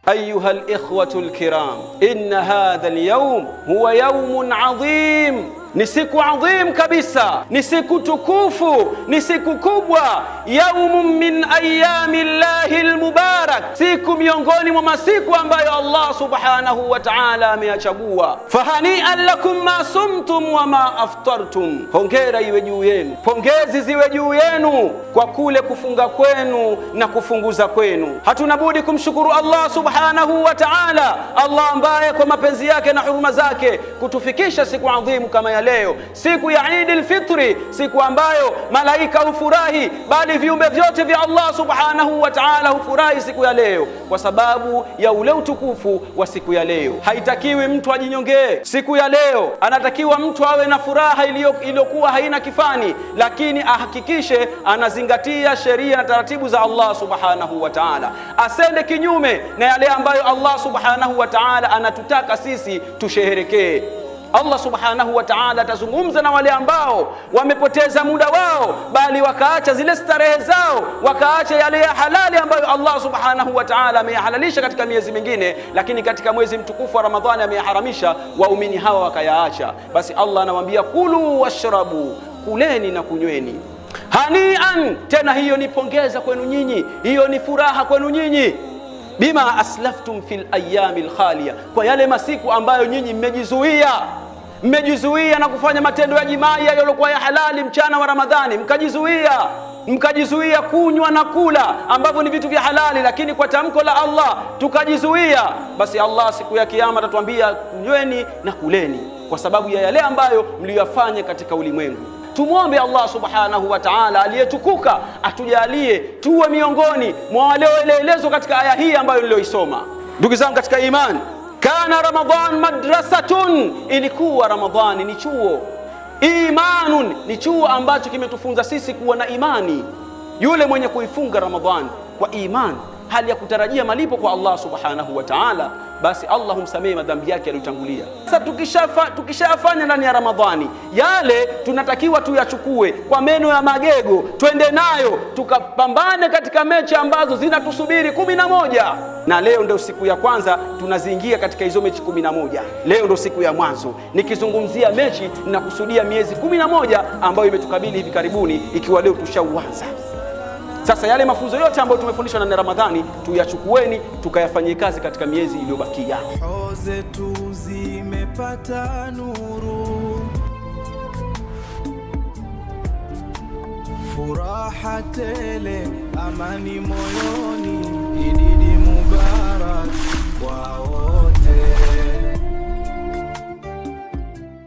أيها الإخوة الكرام، إن هذا اليوم هو يوم عظيم. Ni siku adhim kabisa, ni siku tukufu, ni siku kubwa. Yaumun min ayami llahi almubarak, siku miongoni mwa masiku ambayo Allah subhanahu wa ta'ala ameyachagua. Fahani'an lakum ma sumtum wa ma aftartum, hongera iwe juu yenu, pongezi ziwe juu yenu kwa kule kufunga kwenu na kufunguza kwenu. Hatuna budi kumshukuru Allah subhanahu wa ta'ala, Allah ambaye kwa mapenzi yake na huruma zake kutufikisha siku adhimu kama ya leo, siku ya Eid al-Fitri, siku ambayo malaika hufurahi, bali viumbe vyote vya Allah subhanahu wa ta'ala hufurahi siku ya leo kwa sababu ya ule utukufu wa siku ya leo. Haitakiwi mtu ajinyongee siku ya leo, anatakiwa mtu awe na furaha iliyokuwa haina kifani, lakini ahakikishe anazingatia sheria na taratibu za Allah subhanahu wa ta'ala, asende kinyume na yale ambayo Allah subhanahu wa ta'ala anatutaka sisi tusherehekee. Allah subhanahu wa ta'ala atazungumza na wale ambao wamepoteza muda wao, bali wakaacha zile starehe zao, wakaacha yale ya halali ambayo Allah subhanahu wa ta'ala ameyahalalisha katika miezi mingine, lakini katika mwezi mtukufu wa Ramadhani ameyaharamisha. Waumini hawa wakayaacha, basi Allah anawaambia kulu washrabu, kuleni na kunyweni. Hanian, tena hiyo ni pongeza kwenu nyinyi, hiyo ni furaha kwenu nyinyi. Bima aslaftum fil ayyamil khaliya, kwa yale masiku ambayo nyinyi mmejizuia na kufanya matendo ya jimai yaliyokuwa ya halali mchana wa Ramadhani, mkajizuia kunywa na kula ambavyo ni vitu vya halali, lakini kwa tamko la Allah tukajizuia, basi Allah siku ya kiyama atatuambia kunyweni na kuleni kwa sababu ya yale ambayo mliyofanya katika ulimwengu. Tumwombe Allah subhanahu wa ta'ala aliyetukuka atujalie tuwe miongoni mwa wale walioelezwa katika aya hii ambayo niliyoisoma. Ndugu zangu katika imani, kana Ramadhan madrasatun, ilikuwa Ramadhani ni chuo. Imanun, ni chuo ambacho kimetufunza sisi kuwa na imani. Yule mwenye kuifunga Ramadhani kwa imani, hali ya kutarajia malipo kwa Allah subhanahu wa ta'ala, basi Allah humsamehe madhambi yake yaliyotangulia. Sasa tukishafanya ndani ya Ramadhani yale tunatakiwa tuyachukue kwa meno ya magego, twende nayo tukapambane katika mechi ambazo zinatusubiri 11, na leo ndio siku ya kwanza tunaziingia katika hizo mechi 11. Leo ndio siku ya mwanzo. Nikizungumzia mechi ninakusudia miezi 11 ambayo imetukabili hivi karibuni, ikiwa leo tushauanza. Sasa yale mafunzo yote ambayo tumefundishwa ndani ya Ramadhani tuyachukueni tukayafanyie kazi katika miezi iliyobakia. Roho zetu zimepata nuru, furaha tele, amani moyoni.